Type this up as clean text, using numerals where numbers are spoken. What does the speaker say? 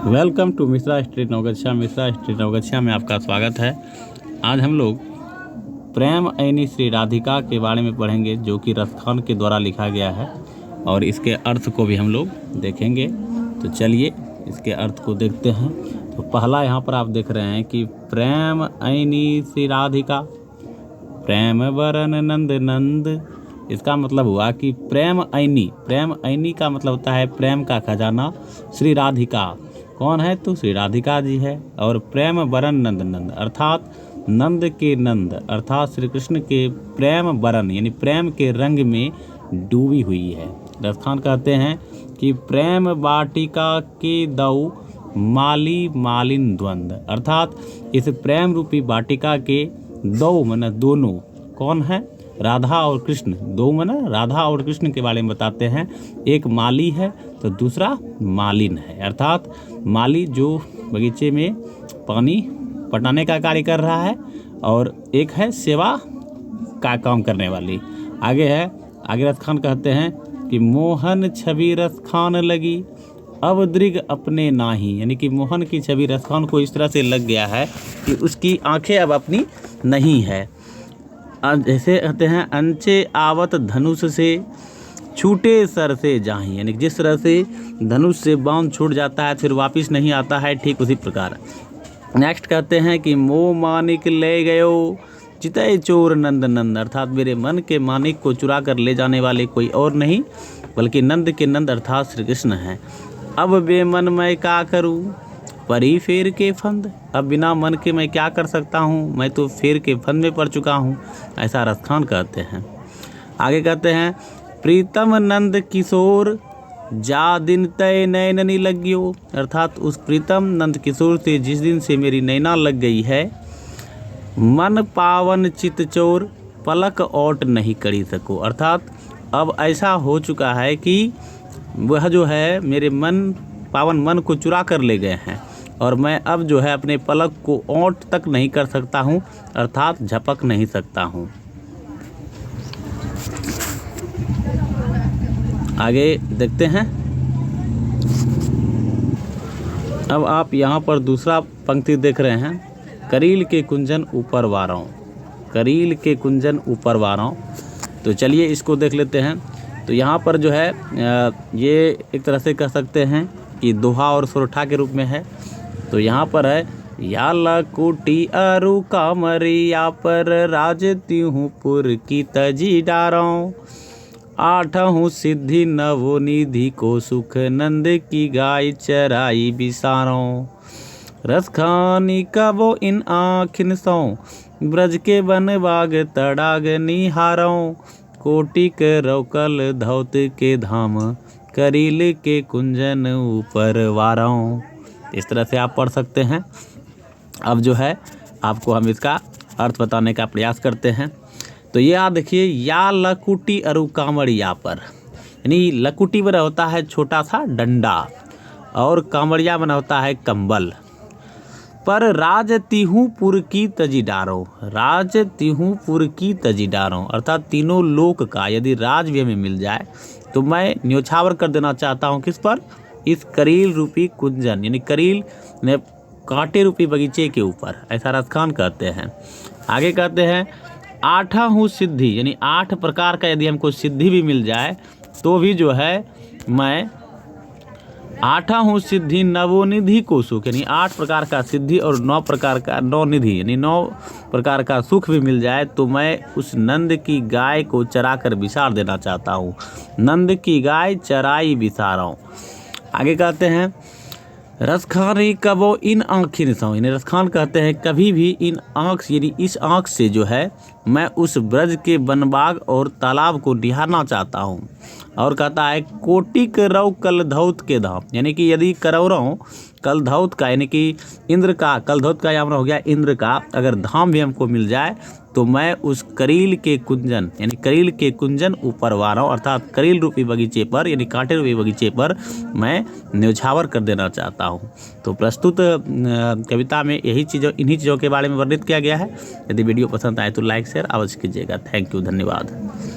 Welcome to Mishra street Naugachia. Mishra street Naugachia में आपका स्वागत है। आज हम लोग प्रेम ऐनी श्री राधिका के बारे में पढ़ेंगे, जो कि रसखान के द्वारा लिखा गया है, और इसके अर्थ को भी हम लोग देखेंगे। तो चलिए इसके अर्थ को देखते हैं। तो पहला यहाँ पर आप देख रहे हैं कि प्रेम ऐनी श्री राधिका, प्रेम वरन नंद नंद। इसका मतलब हुआ कि प्रेम ऐनी का मतलब होता है प्रेम का खजाना श्री राधिका। कौन है? तो श्री राधिका जी है। और प्रेम वरन नंद नंद अर्थात नंद के नंद अर्थात श्री कृष्ण के प्रेम वरन यानी प्रेम के रंग में डूबी हुई है। रसखान कहते हैं कि प्रेम वाटिका के दऊ माली मालिन द्वंद, अर्थात इस प्रेम रूपी वाटिका के दो मन दोनों कौन है? राधा और कृष्ण। दो मन राधा और कृष्ण के बारे में बताते हैं। एक माली है तो दूसरा मालिन है, अर्थात माली जो बगीचे में पानी पटाने का कार्य कर रहा है, और एक है सेवा का काम करने वाली। आगे रसखान कहते हैं कि मोहन छवि रसखान लगी अब दृग अपने नाही, यानी कि मोहन की छवि रसखान को इस तरह से लग गया है कि उसकी आंखें अब अपनी नहीं है। जैसे कहते हैं अंचे आवत धनुष से छूटे सर से जाही, यानी जिस तरह से धनुष से बाण छूट जाता है फिर वापस नहीं आता है, ठीक उसी प्रकार। नेक्स्ट कहते हैं कि मोह मानिक ले गयो चितय चोर नंद नंद, अर्थात मेरे मन के मानिक को चुरा कर ले जाने वाले कोई और नहीं बल्कि नंद के नंद अर्थात श्री कृष्ण हैं। अब बेमन मैं क्या करूँ परी फेर के फंद, अब बिना मन के मैं क्या कर सकता हूँ, मैं तो फेर के फंद में पड़ चुका हूँ, ऐसा रसखान कहते हैं। आगे कहते हैं प्रीतम नंद किशोर जा दिन तय नैननी लगियो, अर्थात उस प्रीतम नंद किशोर से जिस दिन से मेरी नैना लग गई है, मन पावन चित चोर पलक ओट नहीं करी सको, अर्थात अब ऐसा हो चुका है कि वह जो है मेरे पावन मन को चुरा कर ले गए हैं, और मैं अब जो है अपने पलक को ओट तक नहीं कर सकता हूँ, अर्थात झपक नहीं सकता हूँ। आगे देखते हैं। अब आप यहाँ पर दूसरा पंक्ति देख रहे हैं, करील के कुंजन ऊपर वारों, करील के कुंजन ऊपर वारों। तो चलिए इसको देख लेते हैं। तो यहाँ पर जो है ये एक तरह से कह सकते हैं कि दोहा और सोरठा के रूप में है। तो यहाँ पर है या लकुटी अरु कामरिया पर राजती हूँ पुर की तजी डारों, आठहूँ सिद्धि नवोनिधि को सुख नंद की गाय चराई बिसारों, रसखानी कबो इन आँखिन सौ ब्रज के बन बाग तड़ाग निहारों, कोटिक रौकल धौत के धाम करील के कुंजन ऊपर वारों। इस तरह से आप पढ़ सकते हैं। अब जो है आपको हम इसका अर्थ बताने का प्रयास करते हैं। तो ये आप देखिए, या लकुटी अरु कांवड़िया पर, यानी लकुटी बना होता है छोटा सा डंडा और कांवड़िया बना होता है कंबल, पर राज तिहू पुर की तजी डारो, राज तिहू पुर की तजी डारो, अर्थात तीनों लोक का यदि राज भी हमें मिल जाए तो मैं न्योछावर कर देना चाहता हूँ किस पर? इस करील रूपी कुंजन, यानी करील ने कांटे रूपी बगीचे के ऊपर, ऐसा रसखान कहते हैं। आगे कहते हैं आठहूँ सिद्धि, यानी 8 प्रकार का यदि हमको सिद्धि भी मिल जाए तो भी जो है मैं आठहूँ सिद्धि नवोनिधि को सुख, यानी 8 प्रकार का सिद्धि और 9 प्रकार का नवनिधि, यानी 9 प्रकार का सुख भी मिल जाए तो मैं उस नंद की गाय को चरा कर बिसार देना चाहता हूँ, नंद की गाय चराई बिसारों। आगे कहते हैं रसखानी कबो इन आँखिन सौ, यानी रसखान कहते हैं कभी भी इन आँख, यानी इस आँख से जो है मैं उस ब्रज के बनबाग और तालाब को निहारना चाहता हूँ। और कहता है कोटि करौ कलधौत के धाम, यानी कि यदि करौरों कलधौत का, यानी कि इंद्र का, कलधौत का यहाँ हो गया इंद्र का, अगर धाम भी हमको मिल जाए तो मैं उस करील के कुंजन, यानी करील के कुंजन ऊपर वारों, अर्थात करील रूपी बगीचे पर, यानी कांटे रूपी बगीचे पर मैं न्यौछावर कर देना चाहता हूँ। तो प्रस्तुत कविता में इन्हीं चीज़ों के बारे में वर्णित किया गया है। यदि वीडियो पसंद आए तो लाइक शेयर अवश्य कीजिएगा। थैंक यू, धन्यवाद।